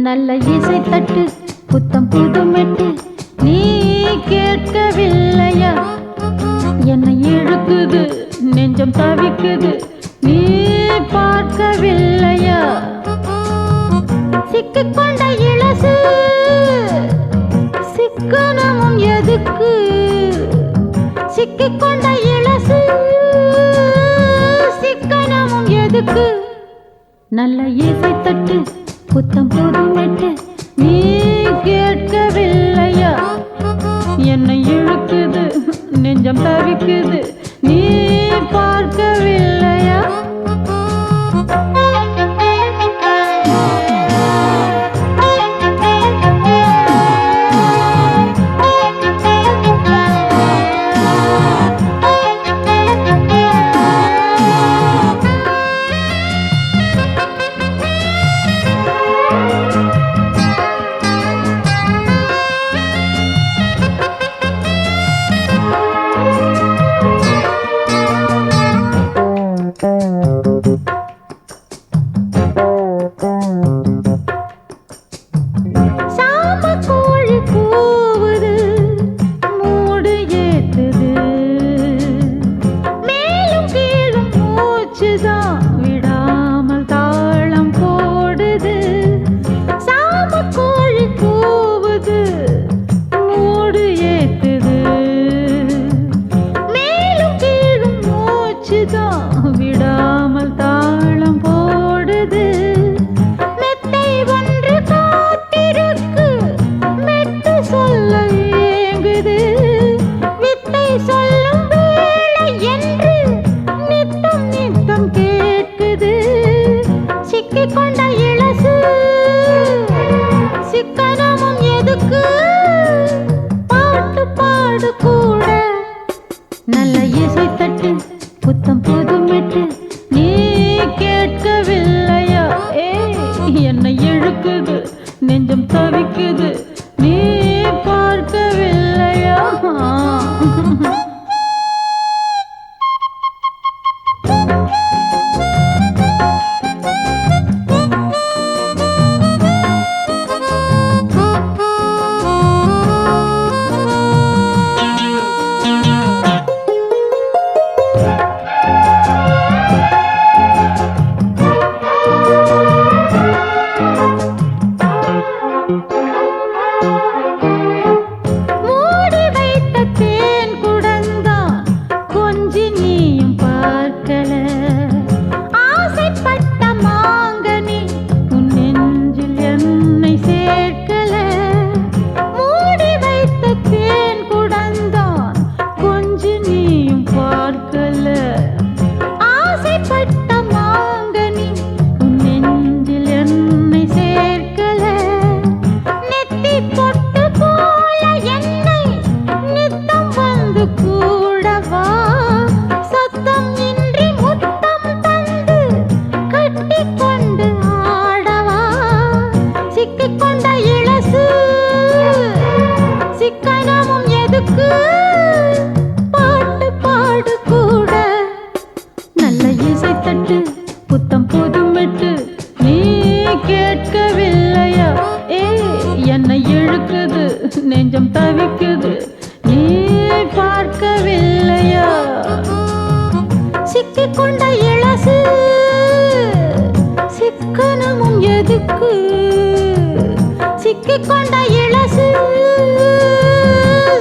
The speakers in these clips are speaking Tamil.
நல்ல இசை தட்டு புத்தம் புது மெட்டு நீ கேட்கவில்லையா? என்னை இழுக்குது நெஞ்சம் தவிக்குது நீ பார்க்கவில்லையா? சிக்கிக்கொண்ட இளசு சிக்கனமும் எதுக்கு? சிக்கிக்கொண்ட இளசு சிக்கனமும் எதுக்கு? நல்ல இசை தட்டு புத்தம் புது மெட்டு நீ கேட்கவில்லையா? என்னை இழுக்குது நெஞ்சம் தவிக்குது நீ பார்க்கவில்லையா? விடாமல் தாளம் போடுது மெத்தை ஒன்று காத்திருக்கு மெட்டு சொல்ல ஏங்குது வித்தை சொல்லும் வேளை என்று நித்தம் நித்தம் கேட்குது. சிக்கிக்கொண்ட இளசு சிக்கனமும் எதுக்கு? பாட்டு பாடு கூட நல்ல இசை தட்டு புத்தம் புது மெட்டு நீ கேட்கவில்லையா? என்னை இழுக்குது நெஞ்சம் தவிக்குது நீ பார்க்கவில்லையா? பாட்டு பாடு கூட நல்ல இசை தட்டு புத்தம் புது மெட்டு நீ கேட்கவில்லையா? என்னை இழுக்குது நெஞ்சம் தவிக்குது நீ பார்க்கவில்லையா? சிக்கிக்கொண்ட இளசு சிக்கனமும் எதுக்கு? சிக்கிக்கொண்ட இளசு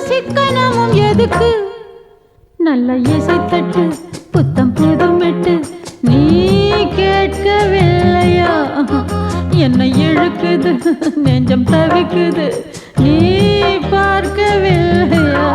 சிக்கனமும் எதுக்கு? நல்ல இசை தட்டு புத்தம் புது மெட்டு நீ கேட்கவில்லையா? என்னை இழுக்குது நெஞ்சம் தவிக்குது நீ பார்க்கவில்லையா?